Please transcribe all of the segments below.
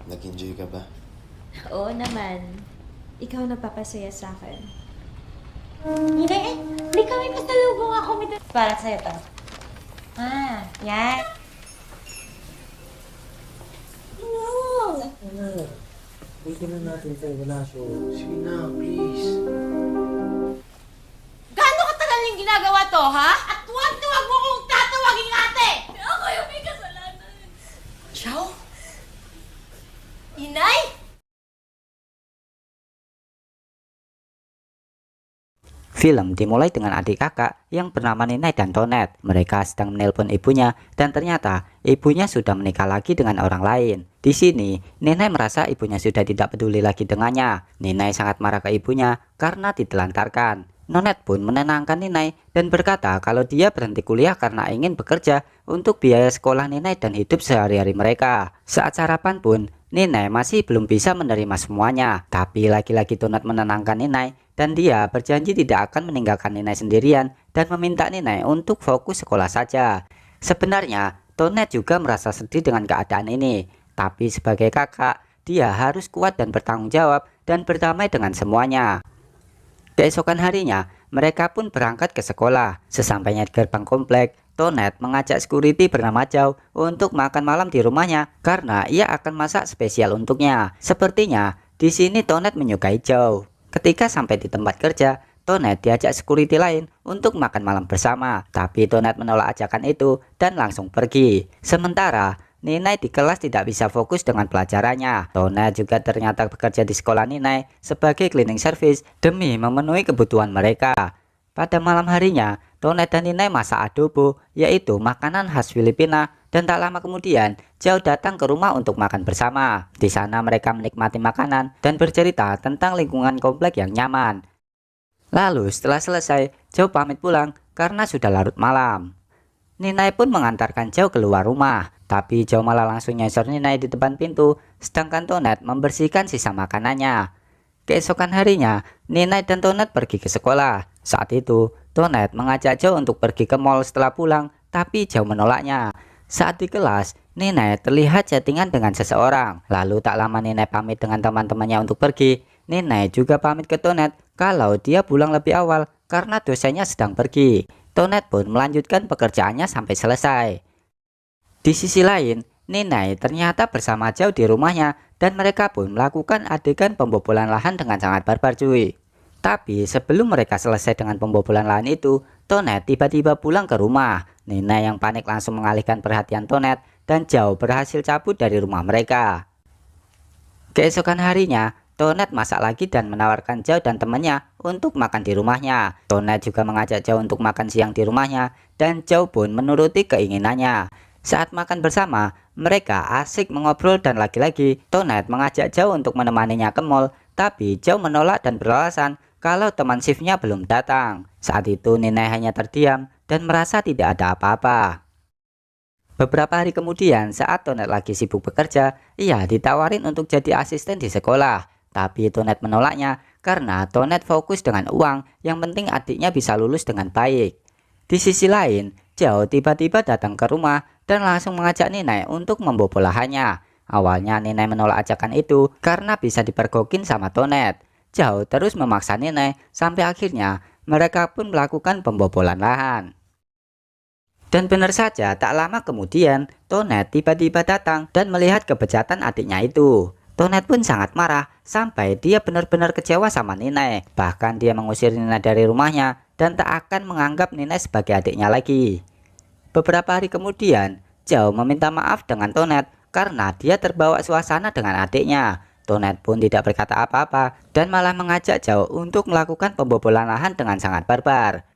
Nag-enjoy ka ba? Oo naman. Ikaw nagpapasaya sa akin. Hindi, hindi kami pasalubong ako. Para sa'yo to. Yan. Bigyan na natin tayo, wala siya. Sige na, please. Gaano katagal yung ginagawa to, ha? At huwag na huwag mo kong tatawaging ate! Ako yung may kasalanan. Siyaw? Inay? Film dimulai dengan adik kakak yang bernama Ninai dan Tonet. Mereka sedang menelpon ibunya dan ternyata ibunya sudah menikah lagi dengan orang lain. Di sini, Ninai merasa ibunya sudah tidak peduli lagi dengannya. Ninai sangat marah ke ibunya karena ditelantarkan. Nonet pun menenangkan Ninai dan berkata kalau dia berhenti kuliah karena ingin bekerja untuk biaya sekolah Ninai dan hidup sehari-hari mereka. Saat sarapan pun, Ninai masih belum bisa menerima semuanya. Tapi lagi-lagi Tonet menenangkan Ninai dan dia berjanji tidak akan meninggalkan Ninai sendirian dan meminta Ninai untuk fokus sekolah saja. Sebenarnya, Tonet juga merasa sedih dengan keadaan ini. Tapi sebagai kakak, dia harus kuat dan bertanggung jawab dan berdamai dengan semuanya. Keesokan harinya, mereka pun berangkat ke sekolah. Sesampainya di gerbang komplek, Tonet mengajak security bernama Zhao untuk makan malam di rumahnya karena ia akan masak spesial untuknya. Sepertinya, di sini Tonet menyukai Zhao. Ketika sampai di tempat kerja, Tonet diajak security lain untuk makan malam bersama. Tapi Tonet menolak ajakan itu dan langsung pergi. Sementara, Ninai di kelas tidak bisa fokus dengan pelajarannya. Tonet juga ternyata bekerja di sekolah Ninai sebagai cleaning service demi memenuhi kebutuhan mereka. Pada malam harinya, Tonet dan Ninai masak adobo, yaitu makanan khas Filipina, dan tak lama kemudian, Zhao datang ke rumah untuk makan bersama. Di sana mereka menikmati makanan dan bercerita tentang lingkungan komplek yang nyaman. Lalu setelah selesai, Zhao pamit pulang karena sudah larut malam. Ninai pun mengantarkan Zhao keluar rumah, tapi Zhao malah langsung nyosor Ninai di depan pintu, sedangkan Tonet membersihkan sisa makanannya. Keesokan harinya, Ninai dan Tonet pergi ke sekolah. Saat itu, Tonet mengajak Zhao untuk pergi ke mall setelah pulang, tapi Zhao menolaknya. Saat di kelas, Ninai terlihat chattingan dengan seseorang. Lalu tak lama Ninai pamit dengan teman-temannya untuk pergi. Ninai juga pamit ke Tonet kalau dia pulang lebih awal karena dosennya sedang pergi. Tonet pun melanjutkan pekerjaannya sampai selesai. Di sisi lain, Ninai ternyata bersama Zhao di rumahnya dan mereka pun melakukan adegan pembobolan lahan dengan sangat barbar cuy. Tapi sebelum mereka selesai dengan pembobolan lahan itu, Tonet tiba-tiba pulang ke rumah. Ninai yang panik langsung mengalihkan perhatian Tonet dan Zhao berhasil cabut dari rumah mereka. Keesokan harinya, Tonet masak lagi dan menawarkan Zhao dan temannya untuk makan di rumahnya. Tonet juga mengajak Zhao untuk makan siang di rumahnya dan Zhao pun menuruti keinginannya. Saat makan bersama, mereka asik mengobrol dan lagi-lagi Tonet mengajak Zhao untuk menemaninya ke mall, tapi Zhao menolak dan beralasan kalau teman shiftnya belum datang. Saat itu Ninai hanya terdiam dan merasa tidak ada apa-apa. Beberapa hari kemudian saat Tonet lagi sibuk bekerja, ia ditawarin untuk jadi asisten di sekolah. Tapi Tonet menolaknya karena Tonet fokus dengan uang, yang penting adiknya bisa lulus dengan baik. Di sisi lain, Zhao tiba-tiba datang ke rumah dan langsung mengajak Ninai untuk membobol lahannya. Awalnya Ninai menolak ajakan itu karena bisa dipergokin sama Tonet. Zhao terus memaksa Ninai sampai akhirnya mereka pun melakukan pembobolan lahan. Dan benar saja, tak lama kemudian Tonet tiba-tiba datang dan melihat kebejatan adiknya itu. Tonet pun sangat marah sampai dia benar-benar kecewa sama Ninai. Bahkan dia mengusir Ninai dari rumahnya dan tak akan menganggap Ninai sebagai adiknya lagi. Beberapa hari kemudian, Zhao meminta maaf dengan Tonet karena dia terbawa suasana dengan adiknya. Tonet pun tidak berkata apa-apa dan malah mengajak Zhao untuk melakukan pembobolan lahan dengan sangat barbar.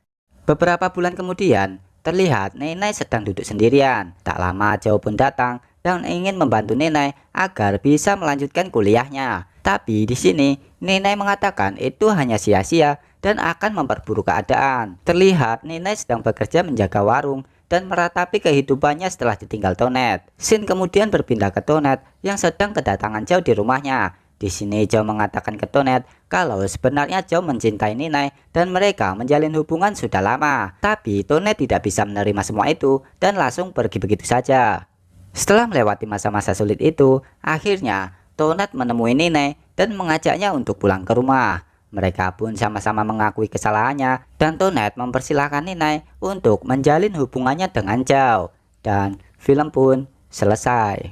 Beberapa bulan kemudian, terlihat Ninai sedang duduk sendirian. Tak lama Zhao pun datang dan ingin membantu Ninai agar bisa melanjutkan kuliahnya. Tapi di sini Ninai mengatakan itu hanya sia-sia dan akan memperburuk keadaan. Terlihat Ninai sedang bekerja menjaga warung dan meratapi kehidupannya setelah ditinggal Tonet. Scene kemudian berpindah ke Tonet yang sedang kedatangan Zhao di rumahnya. Di sini Zhao mengatakan ke Tonet kalau sebenarnya Zhao mencintai Ninai dan mereka menjalin hubungan sudah lama. Tapi Tonet tidak bisa menerima semua itu dan langsung pergi begitu saja. Setelah melewati masa-masa sulit itu, akhirnya Tonet menemui Nenek dan mengajaknya untuk pulang ke rumah. Mereka pun sama-sama mengakui kesalahannya dan Tonet mempersilahkan Nenek untuk menjalin hubungannya dengan Zhao. Dan film pun selesai.